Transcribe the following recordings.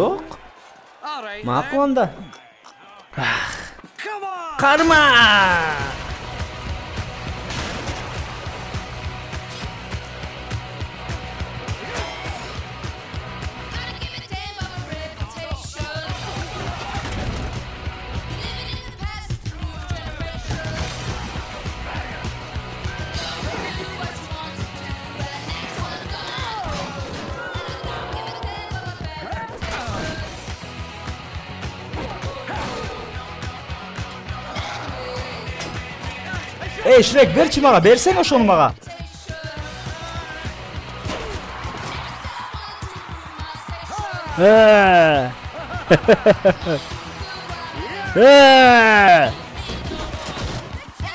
Yok. Makul anda. Karma. Ey Shrek berçi bana, bersene şunu bana.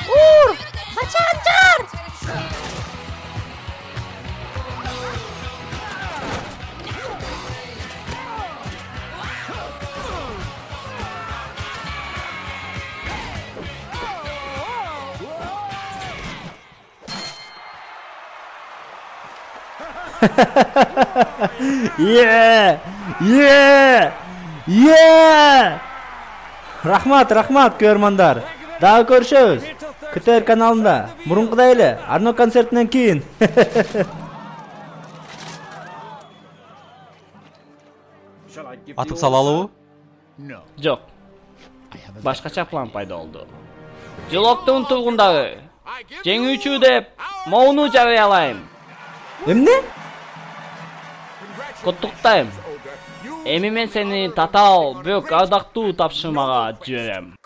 Vur! Kaçar! Yeah! Rahmat көрмандар. Daha görüşürüz. KTR kanalında. Murunqıday эле, Arno konsertinden keyin. Atıp salalı Жоқ. Башкача план пайда болду. Жылоктун тургундары жеңүүчү деп моону жарыялайм. Эмне? Куттуктайм. Эми мен сени татаал бирок ардактуу тапшырмага жиберем.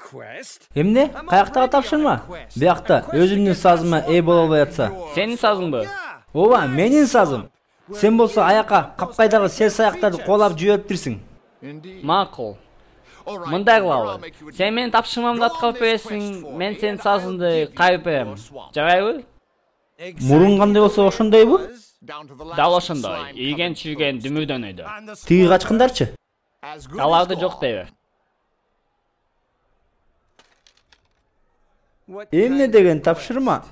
Эмне? Каяктагы тапшырма? Биякта өзүмдүн сазыма ээ боло албай атса. Сенин сазыңбы? Ооба, менин сазым. Сен болсо аяка капкайдагы сес аяктарды колап жибериптирсиң. Макул. Мындай кылалы. Сен менин тапшырмамды аткарып бересиң, мен сенин сазыңды кайрып берем. Жарайбы? Мурун кандай болсо ошондойбу? Дал ошондой. Ийген-чүйген дүмүрдөнөйдү. Тиги качкындарчы? Аларды жок дейбер. Эмне деген тапшырма?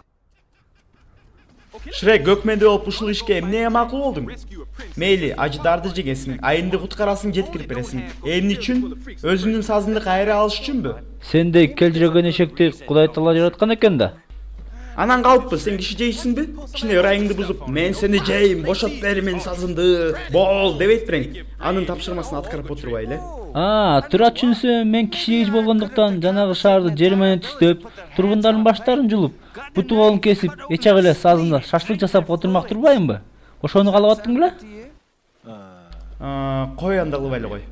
Шрек көкменде болуп ушул ишке эмне макул болдуң? Мейли, ажыдарды жегесиң, айынды куткарасың, жеткирип бересиң. Эмне үчүн? Өзүңдүн сазыңды кайра алыш үчүнбү? Сендей келжиреген эшекти Кудай Таала жараткан экен да. Анан калыппы, сен киши жейсиңби? Кичине ырайыңды бузуп, мен сени жейм, бошоп бер менин сазымды, бол дебейт бирең. Анын тапшырмасын аткарып отурбай эле. Тура түшүнсөм, мен киши жейж болгондуктан жанагы шаарды жери менен түстөп, тургундардын баштарын жулуп, буту колун кесип, эчак эле сазымда шашлык жасап отурмак турбайымбы? Ошону каалап аттың беле? Кой анда кылбай эле кой.